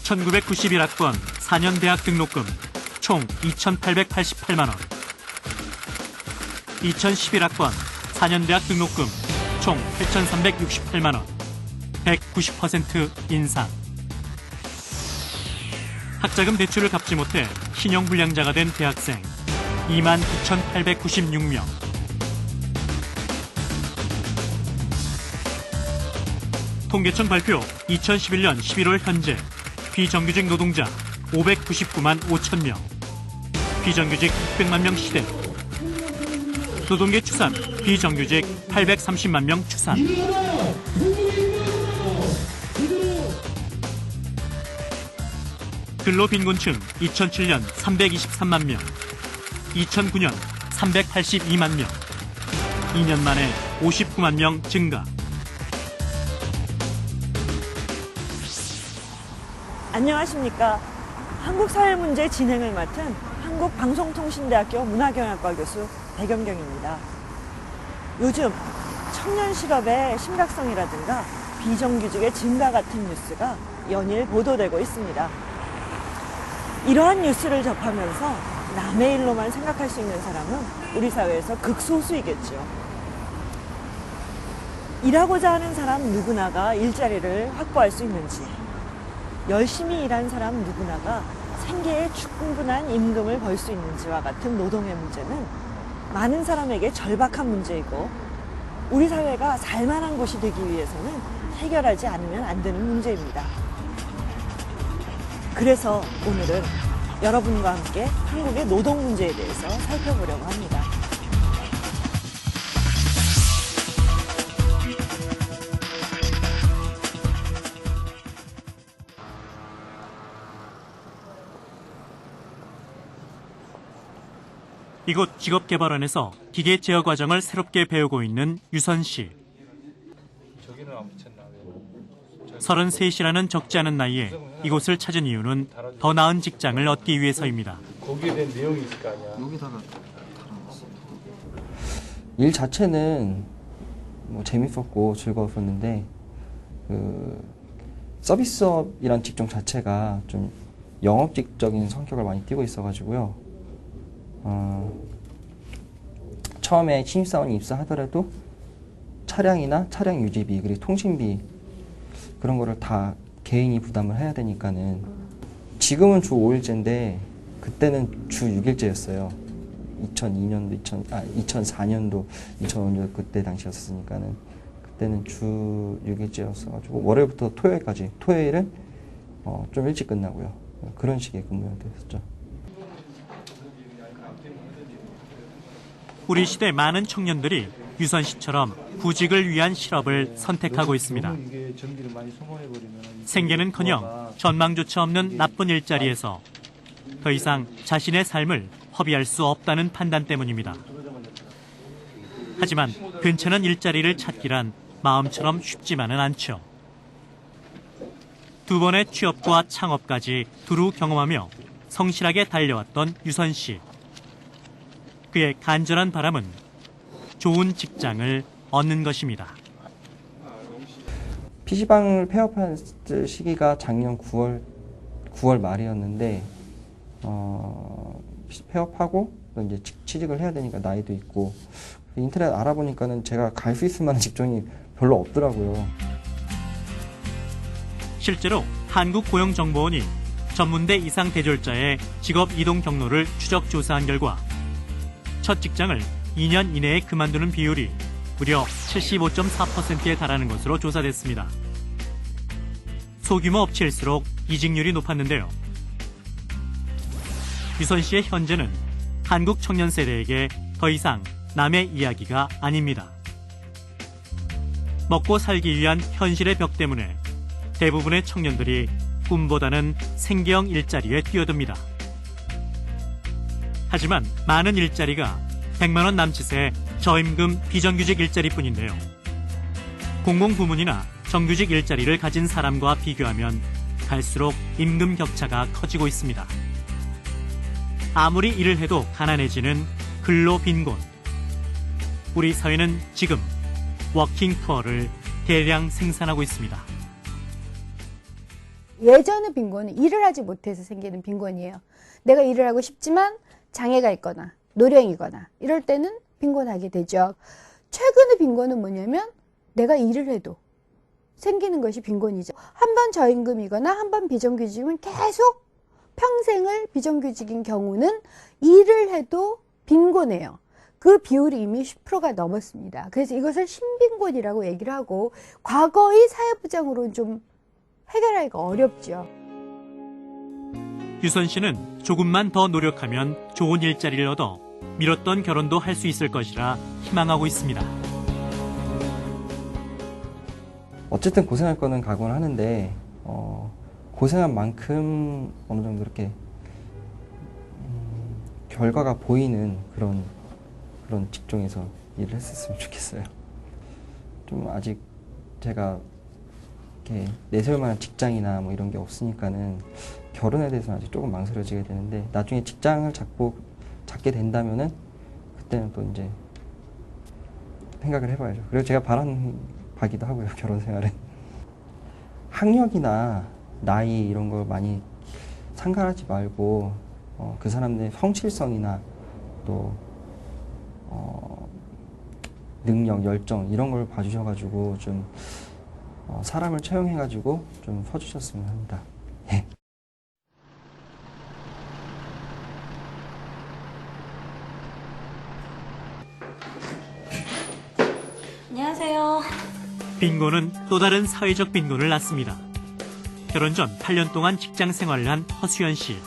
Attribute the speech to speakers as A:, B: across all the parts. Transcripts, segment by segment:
A: 1991학번 4년 대학 등록금 총 2,888만 원. 2011학번 4년 대학 등록금 총 8,368만 원. 190% 인상. 학자금 대출을 갚지 못해 신용불량자가 된 대학생 29,896명. 통계청 발표 2011년 11월 현재 비정규직 노동자 599만 5천 명. 비정규직 600만 명 시대. 노동계 추산 비정규직 830만 명 추산. 근로빈곤층 2007년 323만 명, 2009년 382만 명, 2년 만에 59만 명 증가.
B: 안녕하십니까. 한국사회문제 진행을 맡은 한국방송통신대학교 문화경영학과 교수 백연경입니다. 요즘 청년 실업의 심각성이라든가 비정규직의 증가 같은 뉴스가 연일 보도되고 있습니다. 이러한 뉴스를 접하면서 남의 일로만 생각할 수 있는 사람은 우리 사회에서 극소수이겠죠. 일하고자 하는 사람 누구나가 일자리를 확보할 수 있는지, 열심히 일한 사람 누구나가 생계에 충분한 임금을 벌 수 있는지와 같은 노동의 문제는 많은 사람에게 절박한 문제이고, 우리 사회가 살만한 곳이 되기 위해서는 해결하지 않으면 안 되는 문제입니다. 그래서 오늘은 여러분과 함께 한국의 노동 문제에 대해서 살펴보려고 합니다.
A: 이곳 직업개발원에서 기계 제어 과정을 새롭게 배우고 있는 유선 씨. 33이라는 적지 않은 나이에 이곳을 찾은 이유는 더 나은 직장을 얻기 위해서입니다.
C: 거기에 대한 내용이 있을 거 아니야. 여기다가
D: 달아놨어. 일 자체는 뭐 재밌었고 즐거웠었는데 서비스업이란 직종 자체가 좀 영업직적인 성격을 많이 띠고 있어가지고요. 처음에 신입사원이 입사하더라도 차량이나 차량 유지비 그리고 통신비 그런 거를 다 개인이 부담을 해야 되니까는, 지금은 주 5일제인데 그때는 주 6일제였어요. 2004년도, 2005년도 그때 당시였으니까는 그때는 주 6일제였어가지고 월요일부터 토요일까지, 토요일은 좀 일찍 끝나고요. 그런 식의 근무였었죠.
A: 우리 시대 많은 청년들이 유선 씨처럼 구직을 위한 실업을 선택하고 있습니다. 생계는커녕 전망조차 없는 나쁜 일자리에서 더 이상 자신의 삶을 허비할 수 없다는 판단 때문입니다. 하지만 괜찮은 일자리를 찾기란 마음처럼 쉽지만은 않죠. 두 번의 취업과 창업까지 두루 경험하며 성실하게 달려왔던 유선 씨. 그의 간절한 바람은 좋은 직장을 얻는 것입니다.
D: PC방을 폐업한 시기가 작년 9월 말이었는데, 폐업하고 또 이제 취직을 해야 되니까 나이도 있고, 인터넷 알아보니까는 제가 갈 수 있을 만한 직종이 별로 없더라고요.
A: 실제로 한국고용정보원이 전문대 이상 대졸자의 직업 이동 경로를 추적 조사한 결과 첫 직장을 2년 이내에 그만두는 비율이 무려 75.4%에 달하는 것으로 조사됐습니다. 소규모 업체일수록 이직률이 높았는데요. 유선 씨의 현재는 한국 청년 세대에게 더 이상 남의 이야기가 아닙니다. 먹고 살기 위한 현실의 벽 때문에 대부분의 청년들이 꿈보다는 생계형 일자리에 뛰어듭니다. 하지만 많은 일자리가 100만 원 남짓의 저임금 비정규직 일자리뿐인데요. 공공부문이나 정규직 일자리를 가진 사람과 비교하면 갈수록 임금 격차가 커지고 있습니다. 아무리 일을 해도 가난해지는 근로빈곤. 우리 사회는 지금 워킹푸어를 대량 생산하고 있습니다.
E: 예전의 빈곤은 일을 하지 못해서 생기는 빈곤이에요. 내가 일을 하고 싶지만 장애가 있거나 노령이거나 이럴 때는 빈곤하게 되죠. 최근의 빈곤은 뭐냐면 내가 일을 해도 생기는 것이 빈곤이죠. 한 번 저임금이거나 한 번 비정규직이면 계속 평생을 비정규직인 경우는 일을 해도 빈곤해요. 그 비율이 이미 10%가 넘었습니다. 그래서 이것을 신빈곤이라고 얘기를 하고 과거의 사회부장으로는 좀 해결하기가 어렵죠.
A: 유선 씨는 조금만 더 노력하면 좋은 일자리를 얻어 미뤘던 결혼도 할 수 있을 것이라 희망하고 있습니다.
D: 어쨌든 고생할 거는 각오를 하는데 고생한 만큼 어느 정도 이렇게 결과가 보이는 그런 직종에서 일을 했었으면 좋겠어요. 좀 아직 제가 이렇게 내세울 만한 직장이나 뭐 이런 게 없으니까는 결혼에 대해서는 아직 조금 망설여지게 되는데 나중에 직장을 잡게 된다면은 그때는 또 이제 생각을 해봐야죠. 그리고 제가 바기도 하고요, 결혼 생활은. 학력이나 나이 이런 걸 많이 상관하지 말고 그 사람들의 성실성이나 또 능력, 열정 이런 걸 봐주셔가지고 좀 사람을 채용해가지고 좀 서주셨으면 합니다. 예.
F: 안녕하세요.
A: 빈곤은 또 다른 사회적 빈곤을 낳습니다. 결혼 전 8년 동안 직장 생활을 한 허수연 씨.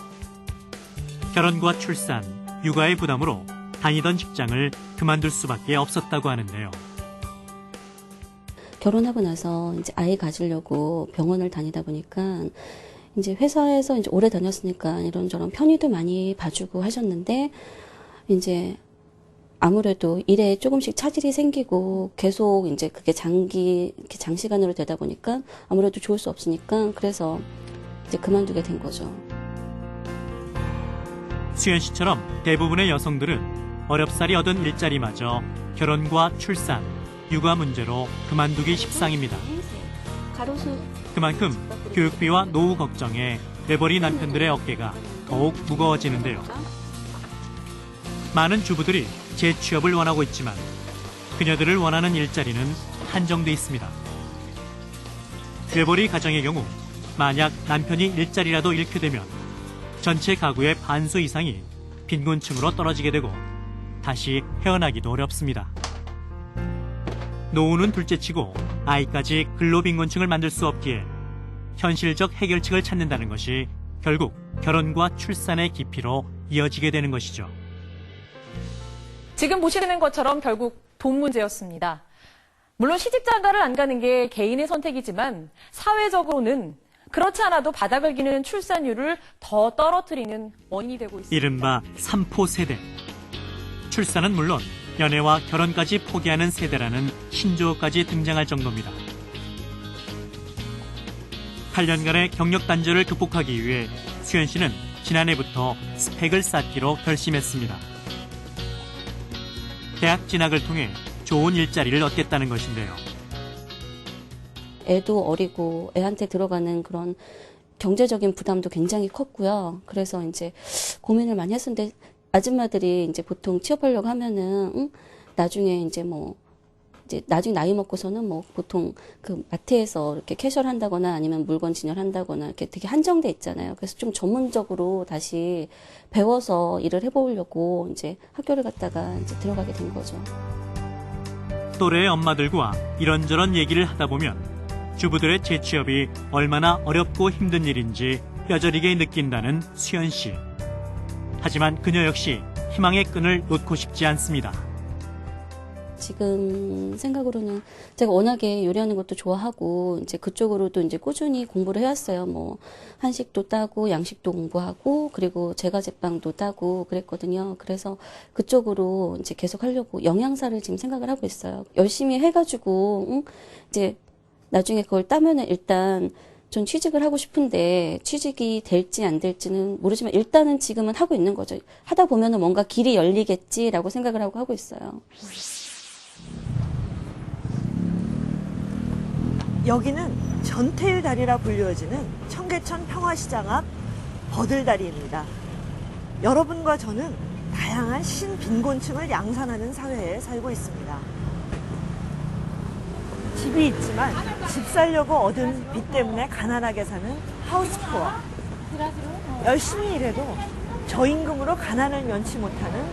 A: 결혼과 출산, 육아의 부담으로 다니던 직장을 그만둘 수밖에 없었다고 하는데요.
F: 결혼하고 나서 이제 아이 가지려고 병원을 다니다 보니까 이제 회사에서 이제 오래 다녔으니까 이런저런 편의도 많이 봐주고 하셨는데 이제 아무래도 일에 조금씩 차질이 생기고 계속 이제 그게 장시간으로 되다 보니까 아무래도 좋을 수 없으니까 그래서 이제 그만두게 된 거죠.
A: 수연 씨처럼 대부분의 여성들은 어렵사리 얻은 일자리마저 결혼과 출산, 육아 문제로 그만두기 십상입니다. 그만큼 교육비와 노후 걱정에 외벌이 남편들의 어깨가 더욱 무거워지는데요. 많은 주부들이 재취업을 원하고 있지만 그녀들을 원하는 일자리는 한정돼 있습니다. 외벌이 가정의 경우 만약 남편이 일자리라도 잃게 되면 전체 가구의 반수 이상이 빈곤층으로 떨어지게 되고 다시 헤어나기도 어렵습니다. 노후는 둘째치고 아이까지 근로빈곤층을 만들 수 없기에 현실적 해결책을 찾는다는 것이 결국 결혼과 출산의 기피로 이어지게 되는 것이죠.
G: 지금 보시는 것처럼 결국 돈 문제였습니다. 물론 시집장가를 안 가는 게 개인의 선택이지만 사회적으로는 그렇지 않아도 바닥을 기는 출산율을 더 떨어뜨리는 원인이 되고 있습니다.
A: 이른바 3포 세대. 출산은 물론 연애와 결혼까지 포기하는 세대라는 신조어까지 등장할 정도입니다. 8년간의 경력 단절을 극복하기 위해 수연 씨는 지난해부터 스펙을 쌓기로 결심했습니다. 대학 진학을 통해 좋은 일자리를 얻겠다는 것인데요.
F: 애도 어리고 애한테 들어가는 그런 경제적인 부담도 굉장히 컸고요. 그래서 이제 고민을 많이 했었는데 아줌마들이 이제 보통 취업하려고 하면은 나중에 이제 나중에 나이 먹고서는 보통 그 마트에서 이렇게 캐셔를 한다거나 아니면 물건 진열한다거나 이렇게 되게 한정돼 있잖아요. 그래서 좀 전문적으로 다시 배워서 일을 해보려고 이제 학교를 갔다가 이제 들어가게 된 거죠.
A: 또래의 엄마들과 이런저런 얘기를 하다 보면 주부들의 재취업이 얼마나 어렵고 힘든 일인지 뼈저리게 느낀다는 수연 씨. 하지만 그녀 역시 희망의 끈을 놓고 싶지 않습니다.
F: 지금 생각으로는 제가 워낙에 요리하는 것도 좋아하고 이제 그쪽으로도 이제 꾸준히 공부를 해왔어요. 한식도 따고 양식도 공부하고 그리고 제과제빵도 따고 그랬거든요. 그래서 그쪽으로 이제 계속 하려고 영양사를 지금 생각을 하고 있어요. 열심히 해가지고 이제 나중에 그걸 따면은 일단 전 취직을 하고 싶은데 취직이 될지 안 될지는 모르지만 일단은 지금은 하고 있는 거죠. 하다 보면은 뭔가 길이 열리겠지라고 생각을 하고 있어요.
B: 여기는 전태일 다리라 불리워지는 청계천 평화시장 앞 버들다리입니다. 여러분과 저는 다양한 신빈곤층을 양산하는 사회에 살고 있습니다. 집이 있지만 집 살려고 얻은 빚 때문에 가난하게 사는 하우스푸어. 열심히 일해도 저임금으로 가난을 면치 못하는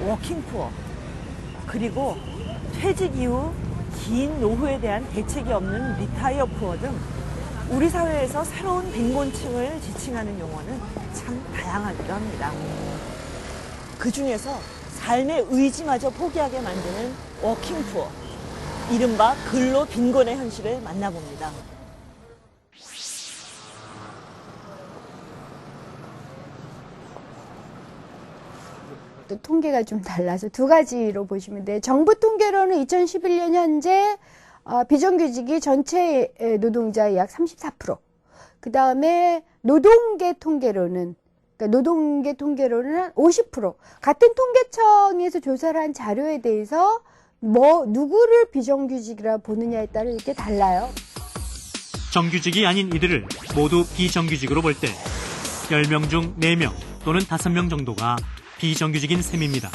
B: 워킹푸어. 그리고 퇴직 이후 긴 노후에 대한 대책이 없는 리타이어 푸어 등 우리 사회에서 새로운 빈곤층을 지칭하는 용어는 참 다양하기도 합니다. 그 중에서 삶의 의지마저 포기하게 만드는 워킹푸어, 이른바 근로 빈곤의 현실을 만나봅니다.
E: 또 통계가 좀 달라서 두 가지로 보시면 돼요. 정부 통계로는 2011년 현재 비정규직이 전체 노동자의 약 34%. 그 다음에 노동계 통계로는 한 50%. 같은 통계청에서 조사를 한 자료에 대해서 누구를 비정규직이라 보느냐에 따라 이렇게 달라요.
A: 정규직이 아닌 이들을 모두 비정규직으로 볼 때 10명 중 4명 또는 5명 정도가 비정규직인 셈입니다.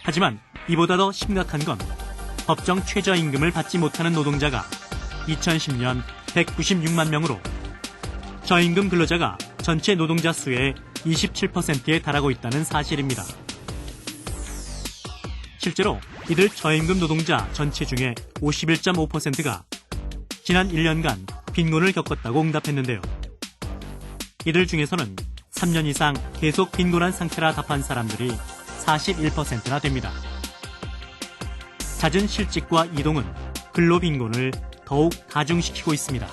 A: 하지만 이보다 더 심각한 건 법정 최저임금을 받지 못하는 노동자가 2010년 196만 명으로 저임금 근로자가 전체 노동자 수의 27%에 달하고 있다는 사실입니다. 실제로 이들 저임금 노동자 전체 중에 51.5%가 지난 1년간 빈곤을 겪었다고 응답했는데요. 이들 중에서는 3년 이상 계속 빈곤한 상태라 답한 사람들이 41%나 됩니다. 잦은 실직과 이동은 근로 빈곤을 더욱 가중시키고 있습니다.